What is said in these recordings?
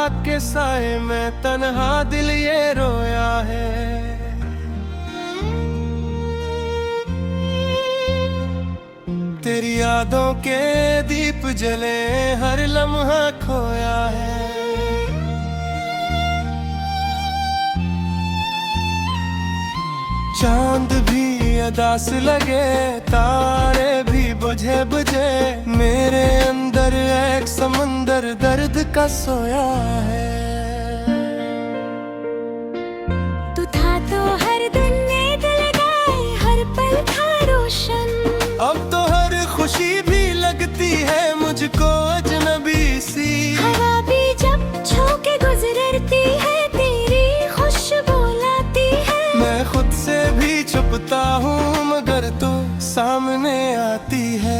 रात के साए में तन्हा दिल ये रोया है। तेरी यादों के दीप जले हर लम्हा खोया है। चांद भी अदास लगे, तारे भी बुझे बुझे, मेरे अंदर एक समंदर दर्द का सोया है। तू था तो हर दिन नींद लगाए, हर पल था रोशन। अब तो हर खुशी भी लगती है मुझको अजनबी सी। हवा भी जब छू के गुजरती है, तेरी खुशबू लाती है। मैं खुद से भी छुपता हूँ मगर तू सामने आती है।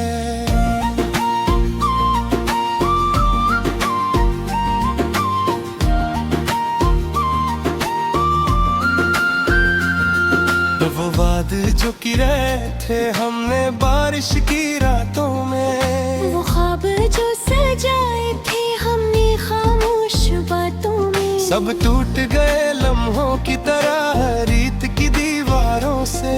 वो वाद जो की रहे थे हमने बारिश की रातों में, वो ख्वाब जो सजाए थे हमने खामोश बातों में, सब टूट गए लम्हों की तरह रीत की दीवारों से।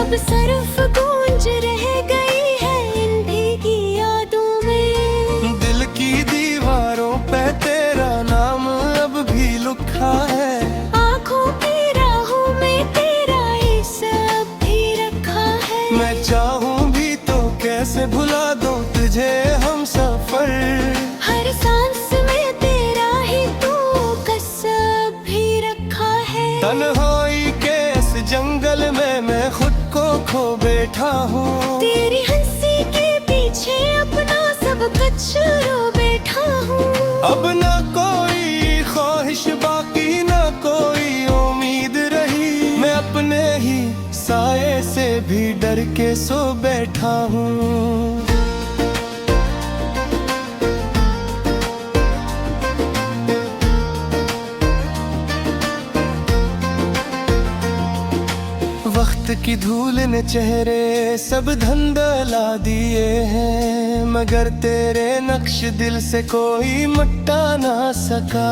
अब सिर्फ गूंज रह गई है इन भीगी यादों में। दिल की दीवारों पे तेरा नाम अब भी लिखा है। आँखों की राहों में तेरा हिसाब भी रखा है। मैं चाहूँ भी तो कैसे भुला दूँ तुझे हम सफर। हर सांस में तेरा ही तू कसब भी रखा है। तन्हाई के इस जंगल में मैं खुद को खो बैठा हूँ। तेरी हंसी के पीछे अपना सब कुछ रो बैठा हूँ। अब न कोई ख्वाहिश बाकी न कोई उम्मीद रही। मैं अपने ही साए से भी डर के सो बैठा हूँ। वक्त की धूल ने चेहरे सब धंधला दिए हैं, मगर तेरे नक्श दिल से कोई मिटा ना सका।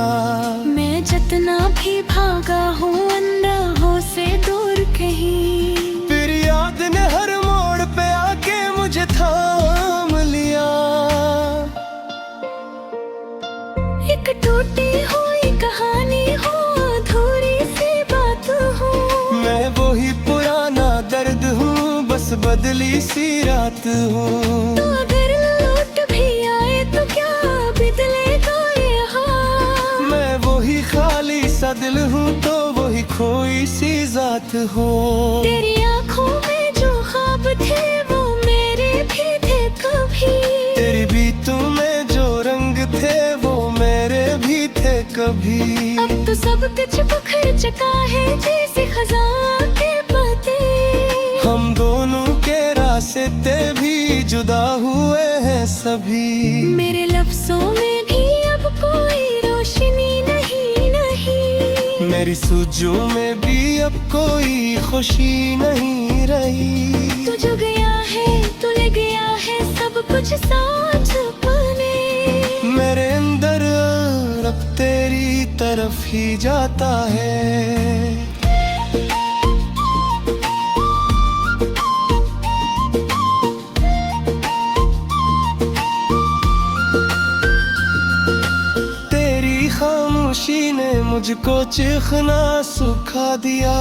मैं जितना भी भागा हूँ अंधाहों से दूर कहीं, फिर याद ने हर मोड़ पे आके मुझे थाम लिया। एक टूटी हुई कहानी हो, अधूरी सी बात हो। मैं वही पुराना दर्द हूँ, बस बदली सी रात हूँ। तो अगर लौट भी आए तो क्या बदलेगा ये हाल। मैं वही खाली सा दिल हूँ तो वही खोई सी जात हूँ। तेरी आँखों में जो ख्वाब थे वो मेरे भी थे कभी। तेरी बीतों में जो रंग थे वो मेरे भी थे कभी। अब तो सब कुछ बिखर चुका है जैसे खजां के पत्ते। हम दोनों के रास्ते भी जुदा हुए हैं सभी। मेरे लफ्जों में भी अब कोई रोशनी नहीं नहीं। मेरी सूझों में भी अब कोई खुशी नहीं रही। तू जो गया है तू ले गया है सब कुछ साथ पाने। मेरे अंदर अब तेरी तरफ ही जाता है। तेरी खामोशी ने मुझको चीखना सुखा दिया।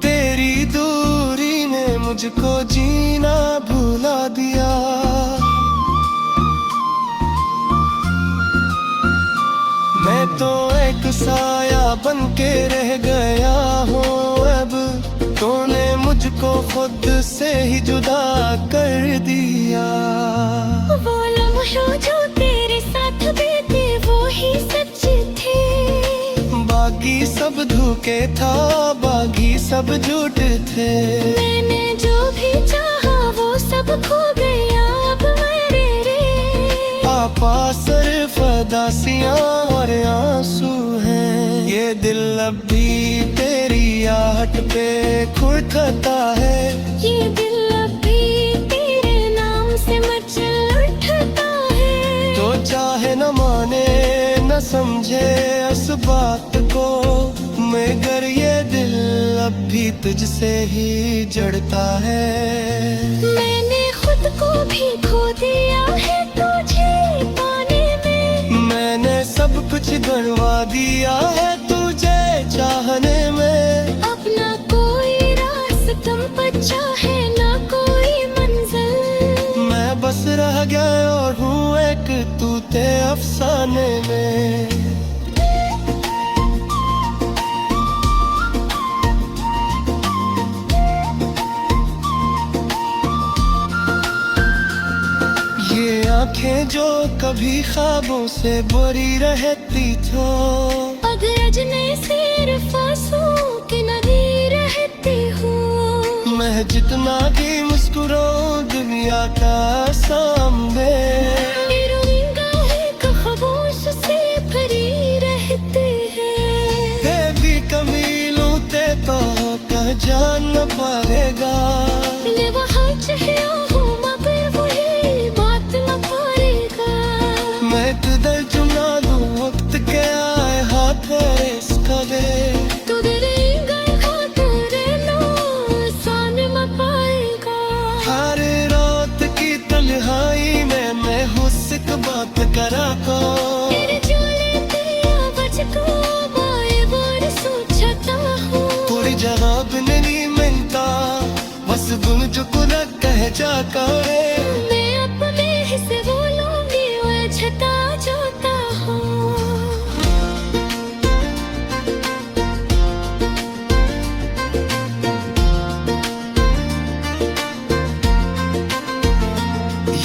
तेरी दूरी ने मुझको जीना भुला दिया। मैं तो एक साया बन के रह गया हूँ अब। तूने मुझको खुद से ही जुदा कर दिया। वो लम्हे जो तेरे साथ बीते वो ही सच थे। बाकी सब धोखे था, बाकी सब झूठ थे। मैंने जो भी चाहा वो सब खो गया अब मेरे रे। आपा सिर्फ उदासियां और आंसू हैं। ये दिल अब भी तेरी आहट पे खुरखता है। ये दिल अब भी तेरे नाम से मर समझे इस बात को, मगर ये दिल अब भी तुझसे ही जड़ता है। मैंने खुद को भी खो दिया है तुझे पाने में, मैंने सब कुछ गंवा दिया है तुझे चाहने में। अब ना कोई रास्ता बचा है ना कोई मंजिल, मैं बस रह गया और हूँ एक तूते अफसाने में। ये आंखें जो कभी ख्वाबों से भरी रहती थो, अगर अजने सिर्फ आंसू की नदी रहती हूँ। मैं जितना भी मुस्कुराऊं दुनिया का सामने, खामोश से भरी रहती है। भी कमीलू ते तो कह जान न पाएगा, वहाँ चाहे हूँ मगर वही बात न पाएगा। मैं तुझे चुना दूं वक्त के आए हाथ इसका दे, तू डरेगा खातिर नो सान न पाएगा। हर रात की तन्हाई में मैं हुस्क बात करा को, तेरे चोले तेरी आवाज को बार बार सोचता हूँ। पूरी जवाब नहीं मिलता बस गुन जो कुना कह जा करे। मैं अपने हिस्से बोलूंगी उलझता जाता हूँ।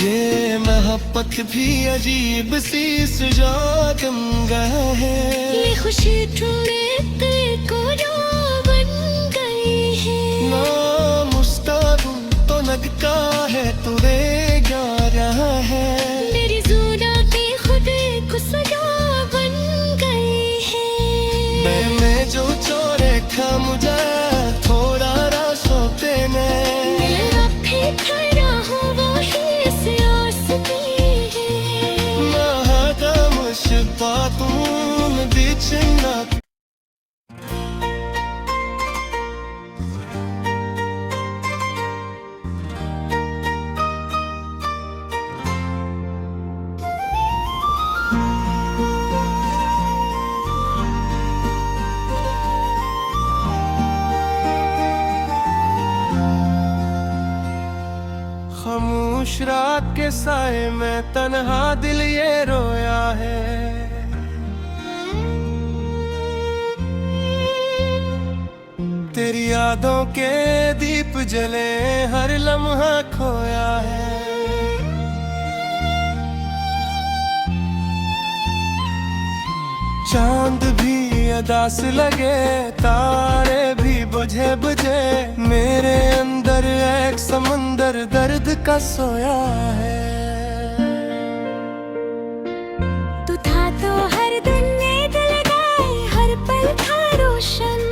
ये मोहब्बत भी अजीब सी सुझा गम गया है, ये खुशी ढूंढते को जो बन गई है। ना मुस्ताबू तो लगता है तुझे जा रहा है, मेरी ज़ुबान की खुद को सजा बन गई है। मैं जो चोरे खा मुझे थोड़ा रासों देने, मैं अब भी खड़ा हूँ वही से आस में है। बातून बीच ना खामोश रात के साए में तन्हा दिल ये रोया है। तेरी यादों के दीप जले हर लम्हा खोया है। चांद भी अदास लगे तारे भी बुझे बुझे, मेरे अंदर एक समंदर दर्द का सोया है। तू था तो हर दिन दिल लगाए हर पल था रोशन,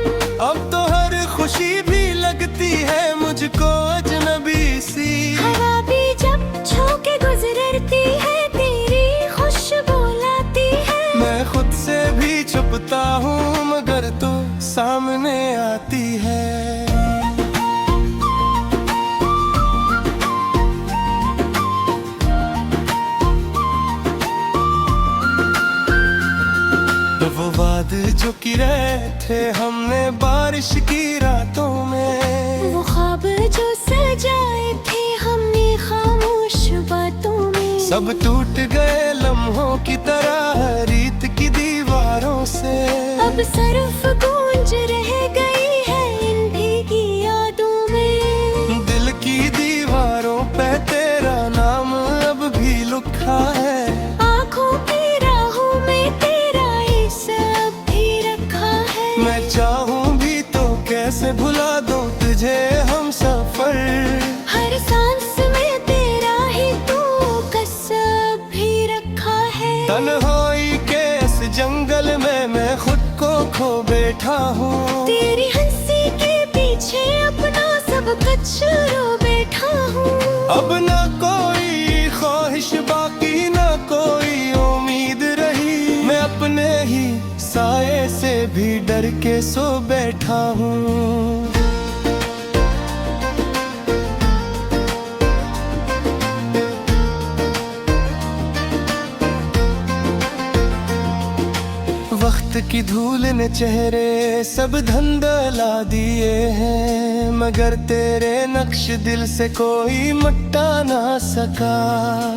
अब तो हर खुशी भी लगती है मुझको अजनबी सी। हवा भी जब झोंके गुजरती है तेरी खुशबू लाती है। मैं खुद से भी छुपता हूँ मगर तू सामने आती है। तो वो वाद जो की रहे थे हमने बारिश की रातों में, वो ख्वाब जो सजाए थे हमने खामोश बातों में, सब टूट गए लम्हों की तरह रीत की दीवारों से। अब सिर्फ गूंज रह गई है इन भीगी यादों में। दिल की दीवारों पे तेरा नाम अब भी लिखा है, आँखों की राहों में तेरा ये सब भी रखा है। मैं चाहूँ भी तो कैसे भुला दूँ तुझे हम सफर, हर सांस में तेरा ही तू कसब भी रखा है। तन्हाई के इस जंगल में मैं खुद को खो बैठा हूँ, तेरी हंसी के पीछे अपना सब कुछ रो बैठा हूँ। अब ना कोई ख्वाहिश बाकी ना कोई उम्मीद रही, मैं अपने भी डर के सो बैठा हूँ। वक्त की धूल ने चेहरे सब धंधला दिए हैं, मगर तेरे नक्श दिल से कोई मिटा ना सका।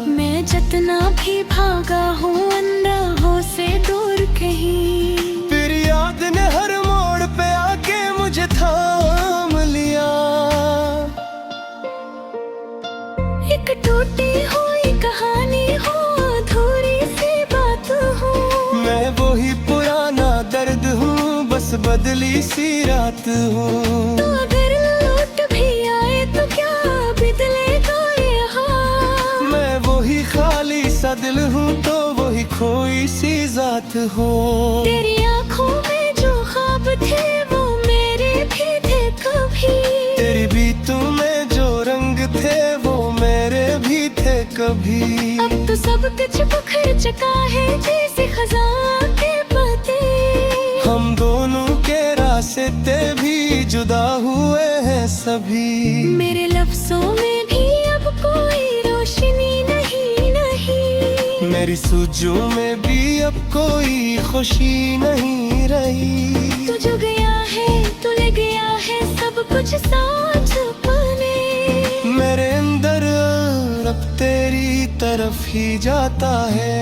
मैं जितना भी भागा हूँ अंधाहों से दूर कहीं, फिर याद ने हर मोड़ पे आके मुझे थाम लिया। एक टूटी हुई कहानी हो, अधूरी सी बात हो, मैं वही पुराना दर्द हूँ, बस बदली सी रात हूँ। तो अगर लौट भी आए तो क्या बदलेगा यहाँ। मैं वही खाली सा दिल हूँ, तो वही खोई सी जात हूँ। तेरी आँखों में जो ख्वाब थे वो मेरे भी थे कभी, तेरी बीतों में जो रंग थे वो मेरे भी थे कभी। अब तो सब कुछ बिखर चुका है जैसे खजां के पत्ते। हम दोनों के रास्ते भी जुदा हुए हैं सभी। मेरे लफ्जों में भी अब कोई रोशनी नहीं, नहीं। मेरी सूझों में भी अब कोई खुशी नहीं रही। तू जो गया है, तू ले गया है सब कुछ साथ अपने। मेरे अंदर अब तेरी तरफ ही जाता है।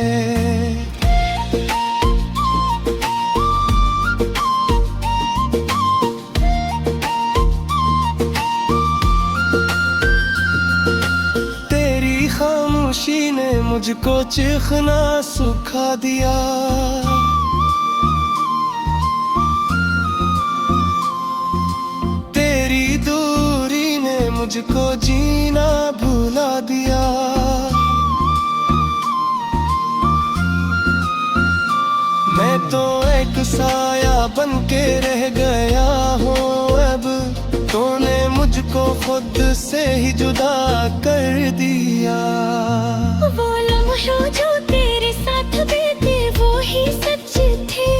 तेरी खामोशी ने मुझको चीखना सुखा दिया। तेरी दूरी ने मुझको जीना भुला दिया। मैं तो एक साया बन के रह गया हूँ अब, तूने मुझको खुद से ही जुदा कर दिया। वो लम्हे जो तेरे साथ बीते वो ही सच थे।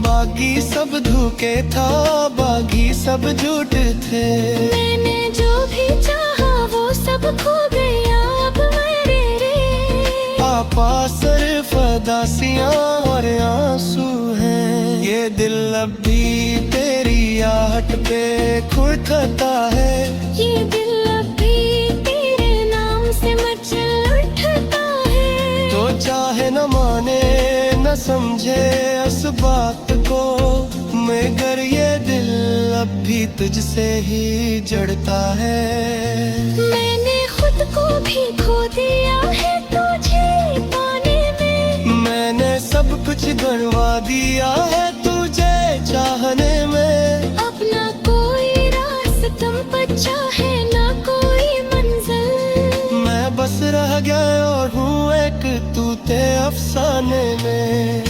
बाकी सब धोखे था, बाकी सब झूठ थे। मैंने जो भी चाहा वो सब खो गया अब मेरे रे। आपा सिर्फ अदासियां और आंसू हैं। ये दिल अब भी तेरी आहट पे खुरखता है। ये दिल अब भी तेरे नाम से मचल उठता है। तो चाहे न माने न समझे इस बात को, मगर ये दिल अब भी तुझसे ही जड़ता है। मैंने खुद को भी खो दिया है तुझे पाने में। मैंने सब कुछ गंवा दिया है तुझे चाहने में। अपना कोई रास्ता बचा है ना कोई मंजिल। मैं बस रह गया और हूँ एक तूते अफसाने में।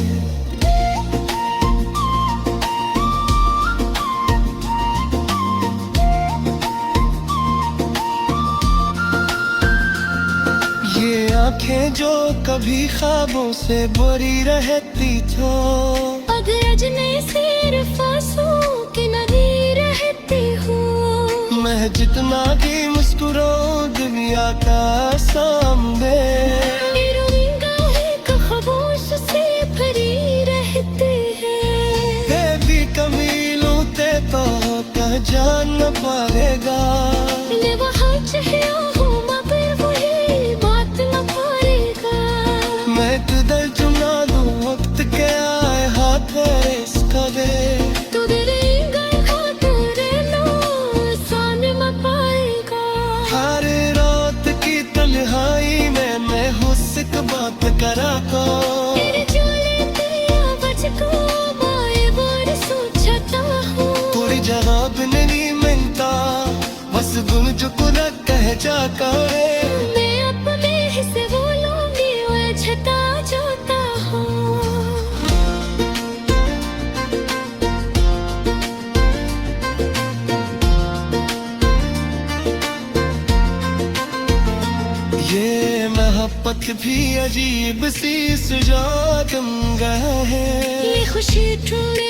ये आंखें जो कभी ख्वाबों से भरी रहती थो, अगरजने सिर्फ आंसू की नदी रहती हूँ। मैं जितना भी मुस्कुराऊं दुनिया का सामने, खामोश से भरी रहती है। भी कमीलों ते तो कह जान न पाएगा। ले वहाँ चाहिए हूँ मगर वही बात न पाएगा। मैं तुझे चुना दूँ वक्त के आए हाथ इसका वे। तू दिलेगा खातिर लो सान न पाएगा। हर रात की तन्हाई में मैं हुस्क बात करा को। तेरे चोले तेरी आवाज को बाए बार सोचता हूँ। पूरी जवाब नहीं मिलता, बस गुम जो कुना कह जाता है। मैं अपने हिस्से बोलूंगी उलझता जाता हूँ। ये मोहब्बत भी अजीब सी सुझा तुम गए है। ये खुशी ढूंढे